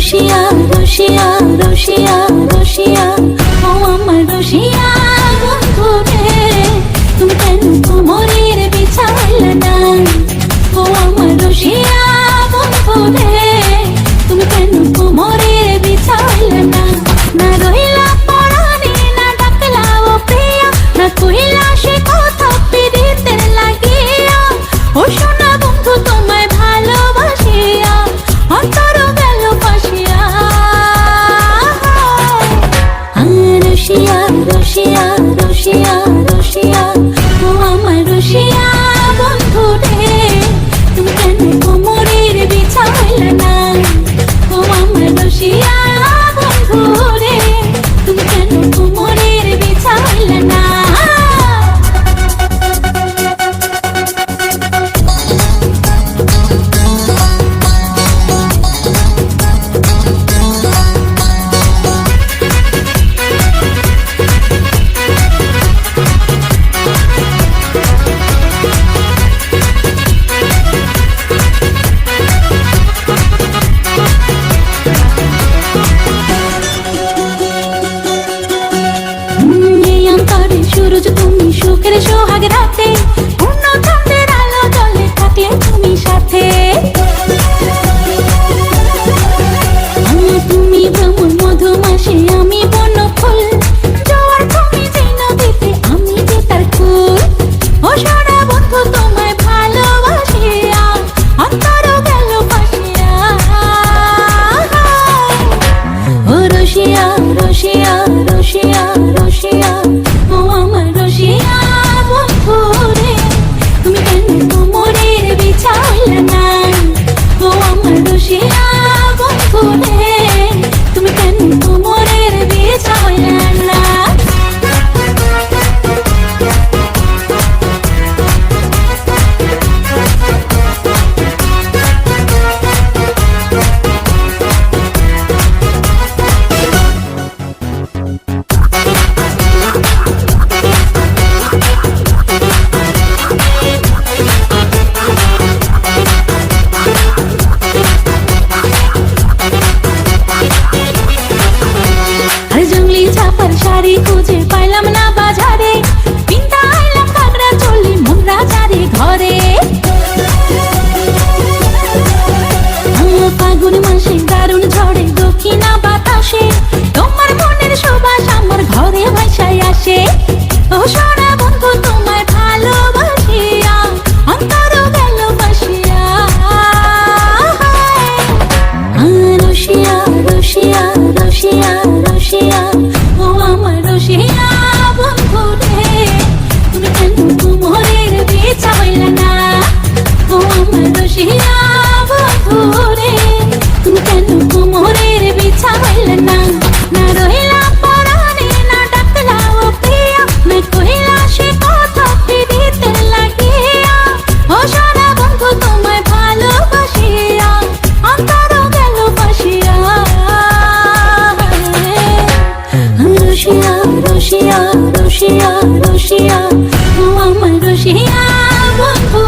রসিয়া রসিয়া রসিয়া রসিয়া ও আমার রসিয়া বন্ধু রে, তুমি কেন কোমরের বিছাইলা না? ও আমার রসিয়া বন্ধু রে, তুমি কেন কোমরের বিছাইলা না? না রইলা পরাণে, না ডাকলা ও প্রিয়া, না কইলা সে কথা পিরিতের লাগিয়া। ও সোনা বন্ধু তোমায় ভালোবাসিয়া অন্তর গেল ফাঁসিয়া। রসিয়া রসিয়া রসিয়া রসিয়া ও আমার রসিয়া বন্ধু রে, তুমি কেন কোমরের বিছাইলা না? ও আমার রসিয়া বন্ধু রে, তুমি কেন কোমরের বিছাইলা না? সুরজ তুমি সুখের সোহাগ রাতে, পূর্ণ চাঁদের আলো জলে থাকলে তুমি সাথে। তুমি ভ্রমণ মধুমাসে, আমি বন ফুল, জোয়ার তুমি যে নদীতে, আমি যে তার ফুল। ও সোনা বন্ধু তোমায় ভালোবাসিয়া অন্তর গেল ফাঁসিয়া। ও রসিয়া রসিয়া রসিয়া রসিয়া ও আমার রসিয়া বন্ধু রে, তুমি কেন কোমরের বিছাইলা না? ও আমার রসিয়া বন্ধু রে, তুমি কেন কোমরের বিছাইলা না? শাড়ি খুঁজে পাইলাম না বাজারে, পিন্তা আইলাম ঘাগরা চলি মোরা চারে ঘরে। ফাগুন মাসে দারুণ ঝড়ে দক্ষিণা বাতাসে, তোমার মনের সুবাস আমার ঘরে ভাসায় আসে। ও সোনা বন্ধু তোমায় ভালোবাসিয়া অন্তর গেল ফাঁসিয়া। রসিয়া রসিয়া রসিয়া রসিয়া ও আমার রসিয়া বন্ধু রে, তুমি কেন কোমরের বিছাইলা না? ও আমার রসিয়া বন্ধু রে, তুমি কেন কোমরের বিছাইলা না? না রইলা পরাণে, না ডাকলা ও প্রিয়া, না কইলা সে কথা পিরিতের লাগিয়া। ও সোনা বন্ধু তোমায় ভালোবাসিয়া অন্তর গেল ফাঁসিয়া। রসিয়া রসিয়া রসিয়া রসিয়া ও আমার রসিয়া বন্ধু